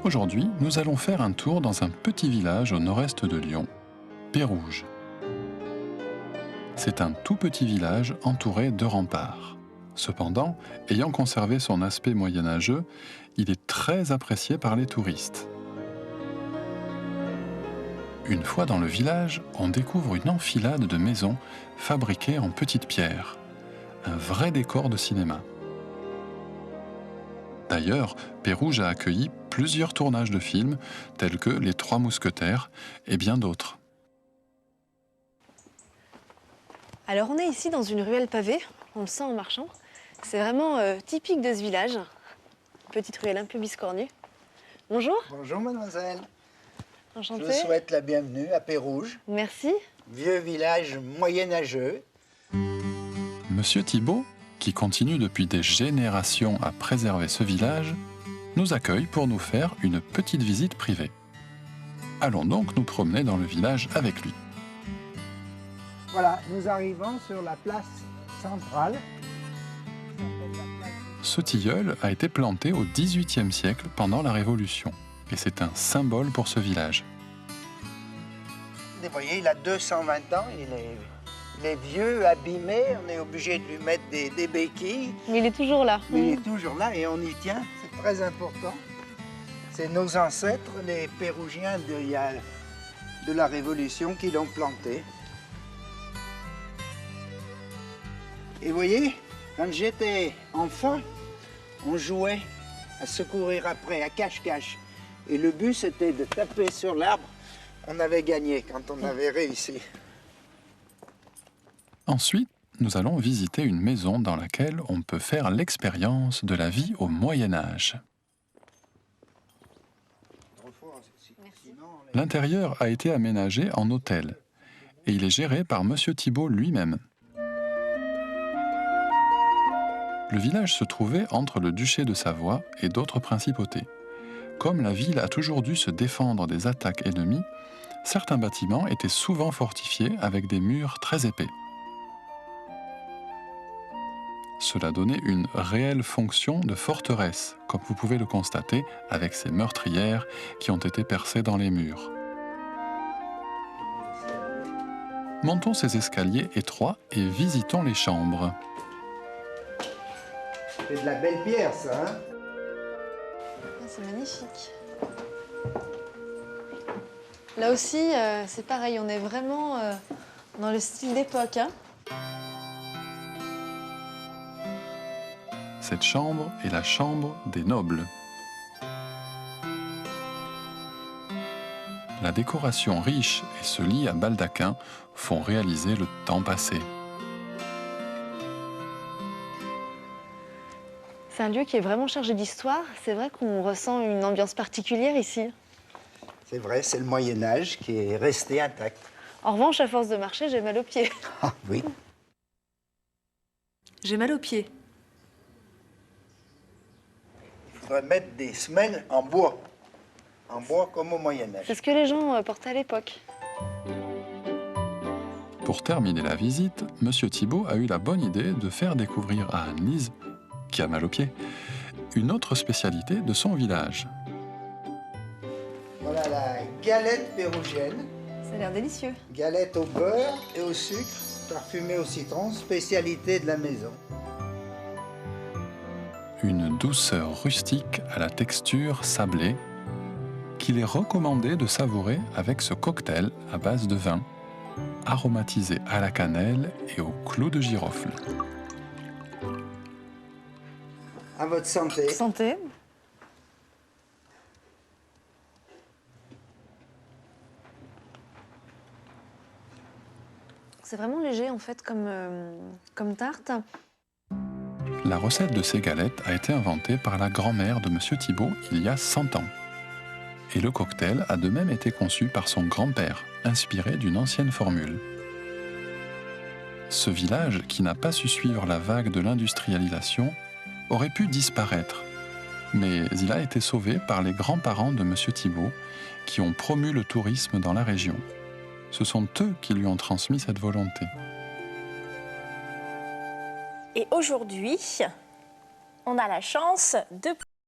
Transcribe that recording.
Aujourd'hui, nous allons faire un tour dans un petit village au nord-est de Lyon, Pérouges. C'est un tout petit village entouré de remparts. Cependant, ayant conservé son aspect moyenâgeux, il est très apprécié par les touristes. Une fois dans le village, on découvre une enfilade de maisons fabriquées en petites pierres. Un vrai décor de cinéma. D'ailleurs, Pérouges a accueilli plusieurs tournages de films tels que Les Trois Mousquetaires et bien d'autres. Alors on est ici dans une ruelle pavée, on le sent en marchant. C'est vraiment typique de ce village. Petite ruelle un peu biscornue. Bonjour. Bonjour mademoiselle. Enchantée. Je vous souhaite la bienvenue à Pérouges. Merci. Vieux village moyenâgeux. Monsieur Thibault, qui continue depuis des générations à préserver ce village, nous accueille pour nous faire une petite visite privée. Allons donc nous promener dans le village avec lui. Voilà, nous arrivons sur la place centrale. Ce tilleul a été planté au XVIIIe siècle pendant la Révolution et c'est un symbole pour ce village. Vous voyez, il a 220 ans, il est vieux, abîmé, on est obligé de lui mettre des béquilles. Mais il est toujours là. Mais il est toujours là et on y tient, c'est très important. C'est nos ancêtres, les Pérougiens de la Révolution qui l'ont planté. Et vous voyez, quand j'étais enfant, on jouait à se courir après, à cache-cache. Et le but, c'était de taper sur l'arbre. On avait gagné quand on avait réussi. Ensuite, nous allons visiter une maison dans laquelle on peut faire l'expérience de la vie au Moyen-Âge. L'intérieur a été aménagé en hôtel et il est géré par Monsieur Thibault lui-même. Le village se trouvait entre le duché de Savoie et d'autres principautés. Comme la ville a toujours dû se défendre des attaques ennemies, certains bâtiments étaient souvent fortifiés avec des murs très épais. Cela donnait une réelle fonction de forteresse, comme vous pouvez le constater avec ces meurtrières qui ont été percées dans les murs. Montons ces escaliers étroits et visitons les chambres. C'est de la belle pierre, ça, hein? C'est magnifique. Là aussi, c'est pareil, on est vraiment dans le style d'époque. Hein. Cette chambre est la chambre des nobles. La décoration riche et ce lit à baldaquin font réaliser le temps passé. C'est un lieu qui est vraiment chargé d'histoire. C'est vrai qu'on ressent une ambiance particulière ici. C'est vrai, c'est le Moyen-Âge qui est resté intact. En revanche, à force de marcher, j'ai mal aux pieds. Ah oui. J'ai mal aux pieds. Il faudrait mettre des semelles en bois. En bois comme au Moyen-Âge. C'est ce que les gens portaient à l'époque. Pour terminer la visite, Monsieur Thibault a eu la bonne idée de faire découvrir à Anne-Lise, qui a mal aux pieds, une autre spécialité de son village. Voilà la galette pérougienne. Ça a l'air délicieux. Galette au beurre et au sucre, parfumée au citron, spécialité de la maison. Une douceur rustique à la texture sablée qu'il est recommandé de savourer avec ce cocktail à base de vin, aromatisé à la cannelle et au clou de girofle. À votre santé. Santé. C'est vraiment léger en fait comme tarte. La recette de ces galettes a été inventée par la grand-mère de Monsieur Thibault il y a 100 ans. Et le cocktail a de même été conçu par son grand-père, inspiré d'une ancienne formule. Ce village, qui n'a pas su suivre la vague de l'industrialisation, aurait pu disparaître. Mais il a été sauvé par les grands-parents de Monsieur Thibault, qui ont promu le tourisme dans la région. Ce sont eux qui lui ont transmis cette volonté. Et aujourd'hui, on a la chance de